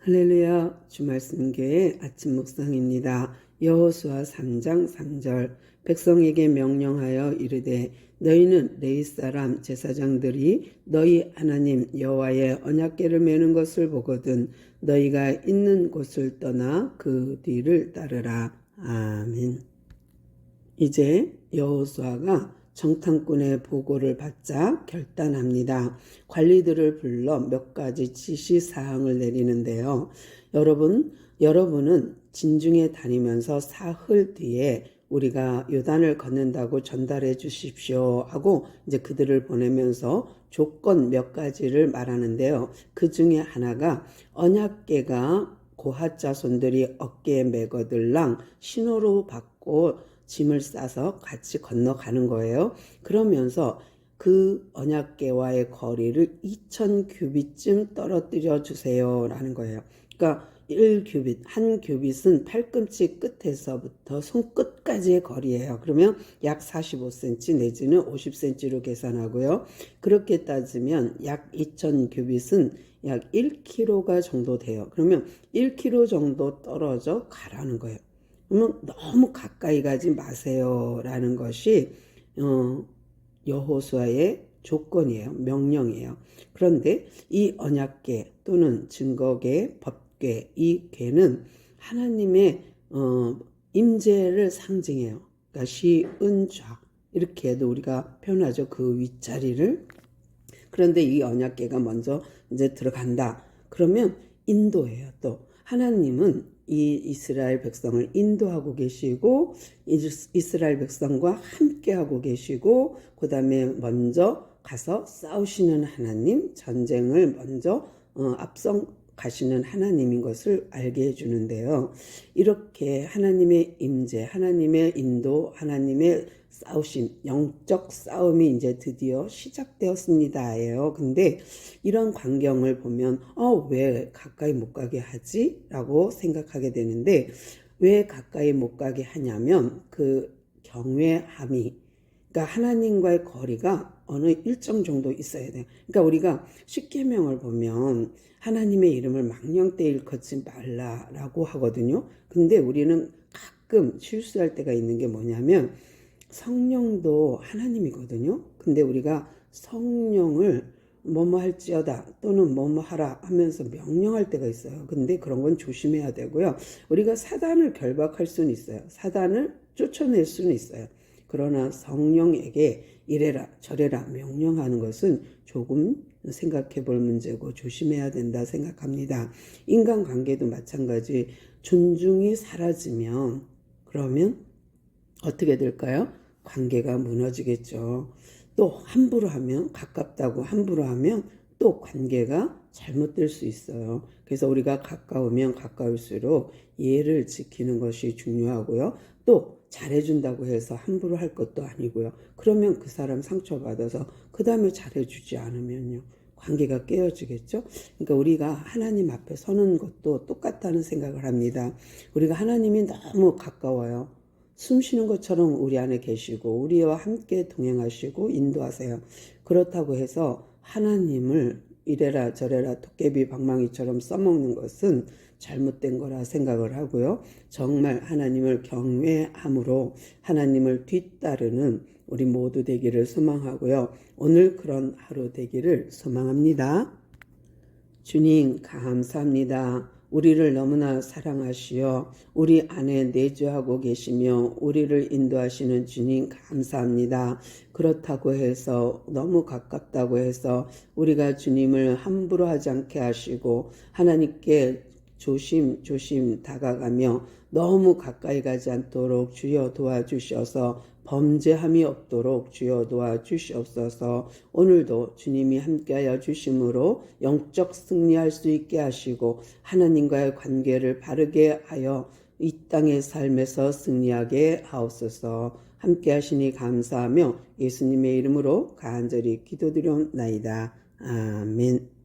할렐루야. 주말씀교회 아침 묵상입니다. 여호수아 3장 3절. 백성에게 명령하여 이르되 너희는 레위 사람 제사장들이 너희 하나님 여호와의 언약궤를 메는 것을 보거든 너희가 있는 곳을 떠나 그 뒤를 따르라. 아멘. 이제 여호수아가 정탐꾼의 보고를 받자 결단합니다. 관리들을 불러 몇 가지 지시사항을 내리는데요. 여러분은 진중에 다니면서 사흘 뒤에 우리가 요단을 건넌다고 전달해 주십시오 하고 이제 그들을 보내면서 조건 몇 가지를 말하는데요. 그 중에 하나가 언약궤가 고핫 자손들이 어깨에 메거들랑 신호로 받고 짐을 싸서 같이 건너가는 거예요. 그러면서 그 언약궤와의 거리를 2000규빗쯤 떨어뜨려 주세요라는 거예요. 그러니까 1규빗, 한 규빗은 팔꿈치 끝에서부터 손끝까지의 거리예요. 그러면 약 45cm 내지는 50cm로 계산하고요. 그렇게 따지면 약 2000규빗은 약 1km가 정도 돼요. 그러면 1km 정도 떨어져 가라는 거예요. 그러면 너무 가까이 가지 마세요라는 것이 여호수아의 조건이에요. 명령이에요. 그런데 이 언약궤 또는 증거궤, 법궤, 이 궤는 하나님의 임재를 상징해요. 그러니까 시은좌 이렇게 해도 우리가 표현하죠. 그 윗자리를. 그런데 이 언약궤가 먼저 이제 들어간다. 그러면 인도예요. 또 하나님은 이 이스라엘 백성을 인도하고 계시고 이스라엘 백성과 함께하고 계시고 그 다음에 먼저 가서 싸우시는 하나님, 전쟁을 먼저 앞서 가시는 하나님인 것을 알게 해주는데요. 이렇게 하나님의 임재, 하나님의 인도, 하나님의 싸우심, 영적 싸움이 이제 드디어 시작되었습니다예요. 근데 이런 광경을 보면 왜 가까이 못 가게 하지? 라고 생각하게 되는데 왜 가까이 못 가게 하냐면 그 경외함이 그러니까 하나님과의 거리가 어느 일정 정도 있어야 돼요. 그러니까 우리가 십계명을 보면 하나님의 이름을 망령되이 일컫지 말라라고 하거든요. 근데 우리는 가끔 실수할 때가 있는 게 뭐냐면 성령도 하나님이거든요. 근데 우리가 성령을 뭐뭐 할지어다 또는 뭐뭐 하라 하면서 명령할 때가 있어요. 근데 그런 건 조심해야 되고요. 우리가 사단을 결박할 수는 있어요. 사단을 쫓아낼 수는 있어요. 그러나 성령에게 이래라 저래라 명령하는 것은 조금 생각해 볼 문제고 조심해야 된다 생각합니다. 인간관계도 마찬가지. 존중이 사라지면 그러면 어떻게 될까요? 관계가 무너지겠죠. 또 함부로 하면 가깝다고 함부로 하면 또 관계가 잘못될 수 있어요. 그래서 우리가 가까우면 가까울수록 예를 지키는 것이 중요하고요. 또 잘해준다고 해서 함부로 할 것도 아니고요. 그러면 그 사람 상처받아서 그 다음에 잘해주지 않으면요. 관계가 깨어지겠죠. 그러니까 우리가 하나님 앞에 서는 것도 똑같다는 생각을 합니다. 우리가 하나님이 너무 가까워요. 숨 쉬는 것처럼 우리 안에 계시고 우리와 함께 동행하시고 인도하세요. 그렇다고 해서 하나님을 이래라 저래라 도깨비 방망이처럼 써먹는 것은 잘못된 거라 생각을 하고요. 정말 하나님을 경외함으로 하나님을 뒤따르는 우리 모두 되기를 소망하고요. 오늘 그런 하루 되기를 소망합니다. 주님 감사합니다. 우리를 너무나 사랑하시어 우리 안에 내주하고 계시며 우리를 인도하시는 주님 감사합니다. 그렇다고 해서 너무 가깝다고 해서 우리가 주님을 함부로 하지 않게 하시고 하나님께 조심조심 다가가며 너무 가까이 가지 않도록 주여 도와주셔서 범죄함이 없도록 주여 도와주시옵소서. 오늘도 주님이 함께하여 주심으로 영적 승리할 수 있게 하시고 하나님과의 관계를 바르게 하여 이 땅의 삶에서 승리하게 하옵소서. 함께하시니 감사하며 예수님의 이름으로 간절히 기도드려옵나이다. 아멘.